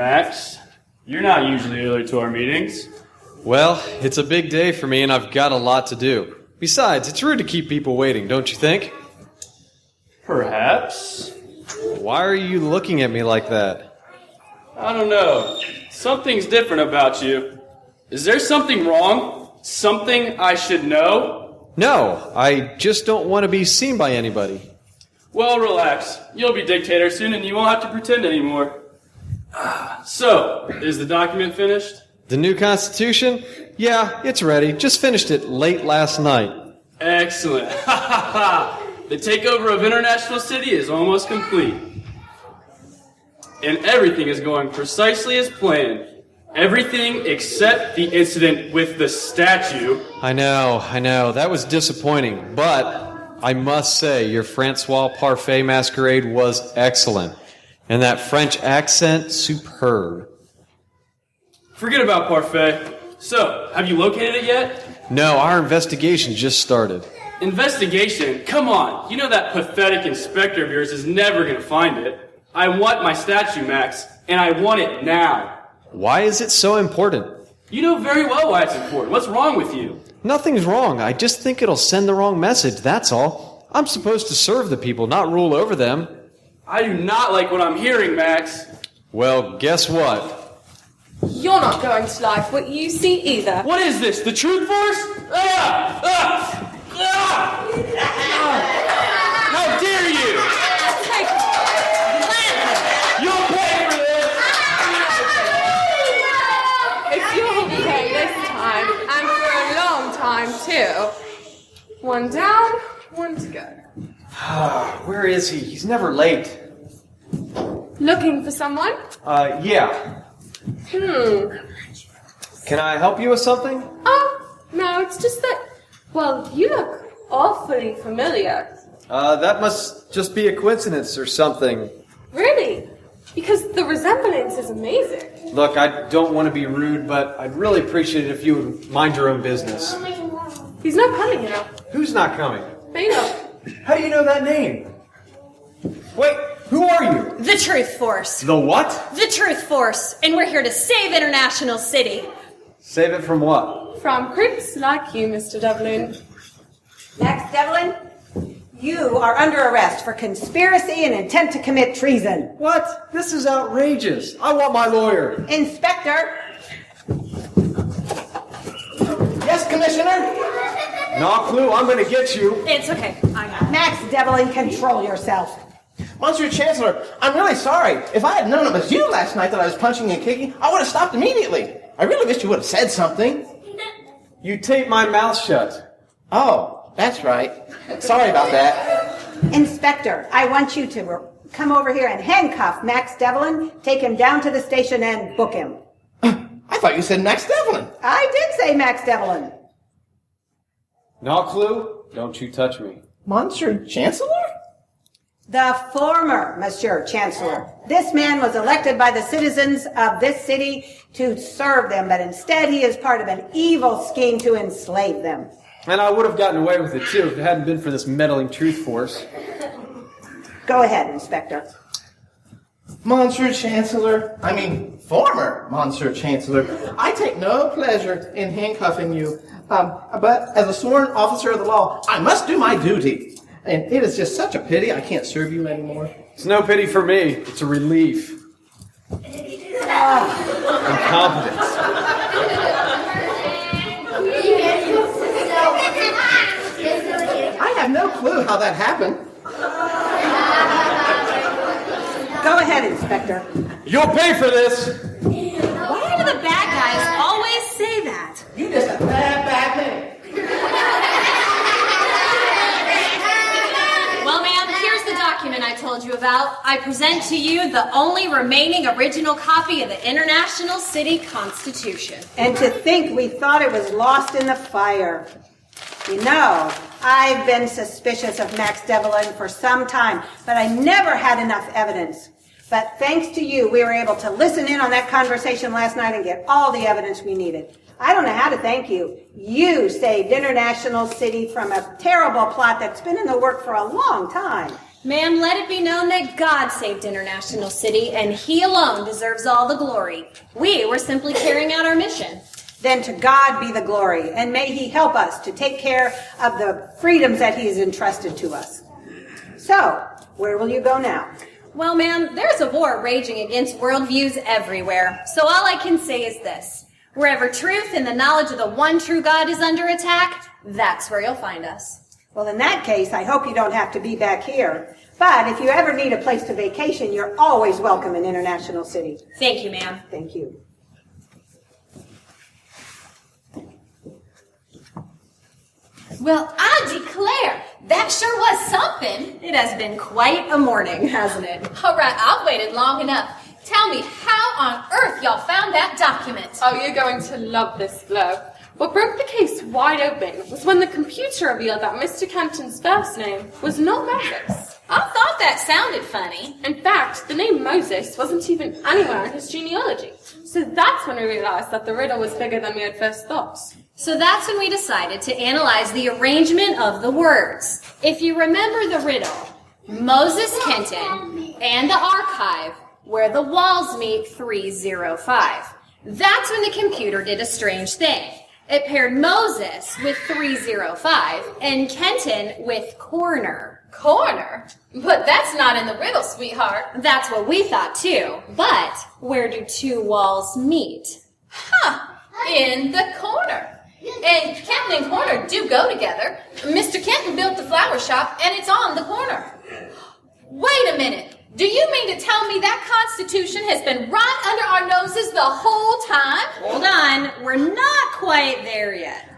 Max. You're not usually early to our meetings. Well, it's a big day for me and I've got a lot to do. Besides, it's rude to keep people waiting, don't you think? Perhaps. Why are you looking at me like that? I don't know. Something's different about you. Is there something wrong? Something I should know? No, I just don't want to be seen by anybody. Well, relax. You'll be dictator soon and you won't have to pretend anymore. So, is the document finished? The new Constitution? Yeah, it's ready. Just finished it late last night. Excellent. The takeover of International City is almost complete. And everything is going precisely as planned. Everything except the incident with the statue. I know. That was disappointing. But I must say, your Francois Parfait masquerade was excellent. And that French accent, superb. Forget about Parfait. So, have you located it yet? No, our investigation just started. Investigation? Come on. You know that pathetic inspector of yours is never going to find it. I want my statue, Max, and I want it now. Why is it so important? You know very well why it's important. What's wrong with you? Nothing's wrong. I just think it'll send the wrong message, that's all. I'm supposed to serve the people, not rule over them. I do not like what I'm hearing, Max. Well, guess what? You're not going to like what you see either. What is this? The Truth Force? How dare you? Take You'll pay for this! If you'll pay this time, and for a long time too. One down, one to go. Where is he? He's never late. Looking for someone? Yeah. Can I help you with something? Oh, no, it's just that, well, you look awfully familiar. That must just be a coincidence or something. Really? Because the resemblance is amazing. Look, I don't want to be rude, but I'd really appreciate it if you would mind your own business. He's not coming, you know. Who's not coming? Bingo. How do you know that name? Wait, who are you? The Truth Force. The what? The Truth Force. And we're here to save International City. Save it from what? From creeps like you, Mr. Devlin. Max Devlin, you are under arrest for conspiracy and intent to commit treason. What? This is outrageous. I want my lawyer. Inspector. Yes, Commissioner? No clue, I'm going to get you. It's okay. I got it. Max Devlin, control yourself. Monsieur Chancellor, I'm really sorry. If I had known it was you last night that I was punching and kicking, I would have stopped immediately. I really wish you would have said something. You tape my mouth shut. Oh, that's right. Sorry about that. Inspector, I want you to come over here and handcuff Max Devlin, take him down to the station and book him. I thought you said Max Devlin. I did say Max Devlin. No clue? Don't you touch me. Monsieur Chancellor? The former Monsieur Chancellor. This man was elected by the citizens of this city to serve them, but instead he is part of an evil scheme to enslave them. And I would have gotten away with it, too, if it hadn't been for this meddling Truth Force. Go ahead, Inspector. Monsieur Chancellor, former Monsieur Chancellor, I take no pleasure in handcuffing you, but as a sworn officer of the law, I must do my duty. And it is just such a pity I can't serve you anymore. It's no pity for me. It's a relief. Incompetence. I have no clue how that happened. Go ahead, Inspector. You'll pay for this. Why do the bad guys always say that? You just a bad man. Well, ma'am, here's the document I told you about. I present to you the only remaining original copy of the International City Constitution. And to think we thought it was lost in the fire. You know, I've been suspicious of Max Devlin for some time, but I never had enough evidence. But thanks to you, we were able to listen in on that conversation last night and get all the evidence we needed. I don't know how to thank you. You saved International City from a terrible plot that's been in the work for a long time. Ma'am, let it be known that God saved International City, and He alone deserves all the glory. We were simply carrying out our mission. Then to God be the glory, and may He help us to take care of the freedoms that He has entrusted to us. So, where will you go now? Well, ma'am, there's a war raging against worldviews everywhere, so all I can say is this. Wherever truth and the knowledge of the one true God is under attack, that's where you'll find us. Well, in that case, I hope you don't have to be back here. But if you ever need a place to vacation, you're always welcome in International City. Thank you, ma'am. Thank you. Well, I declare, that sure was something. It has been quite a morning, hasn't it? All right, I've waited long enough. Tell me, how on earth y'all found that document? Oh, you're going to love this, Flo. What broke the case wide open was when the computer revealed that Mr. Kenton's first name was not Moses. I thought that sounded funny. In fact, the name Moses wasn't even anywhere in his genealogy. So that's when we realized that the riddle was bigger than we had first thought. So that's when we decided to analyze the arrangement of the words. If you remember the riddle, Moses Kenton and the archive where the walls meet 305. That's when the computer did a strange thing. It paired Moses with 305 and Kenton with corner. Corner? But that's not in the riddle, sweetheart. That's what we thought too. But where do two walls meet? Huh, in the corner. And Kenton and corner do go together. Mr. Kenton built the flower shop and it's on the corner. Wait a minute. Do you mean to tell me that Constitution has been right under our noses the whole time? Hold on, we're not quite there yet.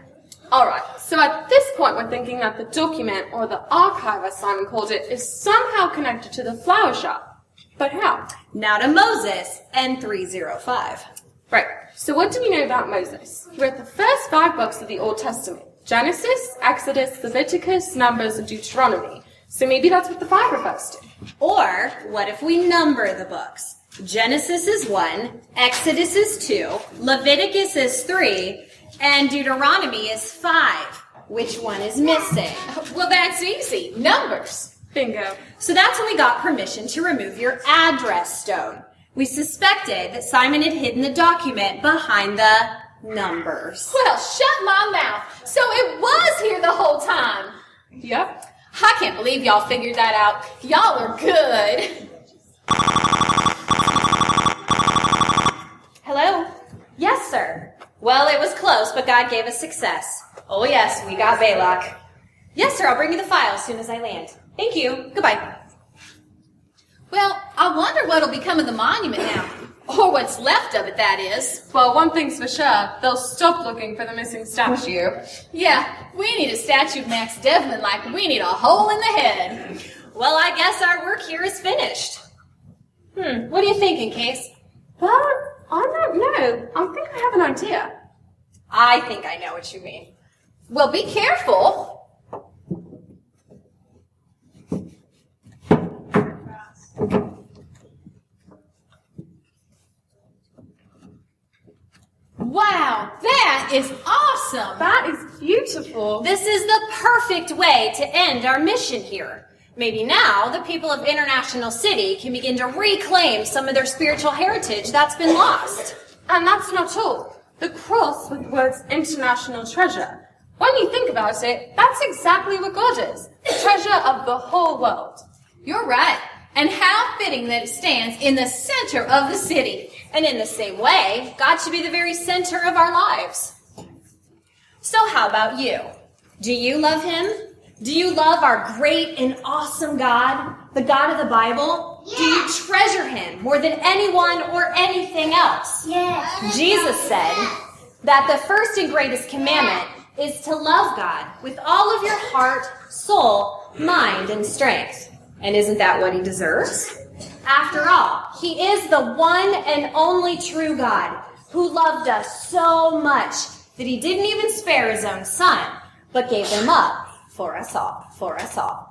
Alright, so at this point we're thinking that the document, or the archive as Simon called it, is somehow connected to the flower shop. But how? Now to Moses and 305. Right, so what do we know about Moses? He wrote the first 5 books of the Old Testament. Genesis, Exodus, Leviticus, Numbers, and Deuteronomy. So maybe that's what the 5 refers to. Or, what if we number the books? Genesis is 1, Exodus is 2, Leviticus is 3, and Deuteronomy is 5. Which one is missing? Well, that's easy. Numbers. Bingo. So that's when we got permission to remove your address stone. We suspected that Simon had hidden the document behind the numbers. Well, shut my mouth. So it was here the whole time. Yep. I can't believe y'all figured that out. Y'all are good. Hello? Yes, sir. Well, it was close, but God gave us success. Oh, yes, we got Balak. Yes, sir, I'll bring you the file as soon as I land. Thank you. Goodbye. Well, I wonder what'll become of the monument now. Or what's left of it, that is. Well, one thing's for sure, they'll stop looking for the missing statue. Yeah, we need a statue of Max Devlin like we need a hole in the head. Well, I guess our work here is finished. What are you thinking, Case? Well, I don't know. I think I have an idea. I think I know what you mean. Well, be careful. Wow, that is awesome. That is beautiful. This is the perfect way to end our mission here. Maybe now the people of International City can begin to reclaim some of their spiritual heritage that's been lost. And that's not all. The cross with the words international treasure. When you think about it, that's exactly what God is. The treasure of the whole world. You're right. And how fitting that it stands in the center of the city. And in the same way, God should be the very center of our lives. So how about you? Do you love Him? Do you love our great and awesome God, the God of the Bible? Yeah. Do you treasure Him more than anyone or anything else? Yes. Jesus said that the first and greatest commandment is to love God with all of your heart, soul, mind, and strength. And isn't that what He deserves? After all, He is the one and only true God who loved us so much that He didn't even spare His own Son, but gave Him up for us all.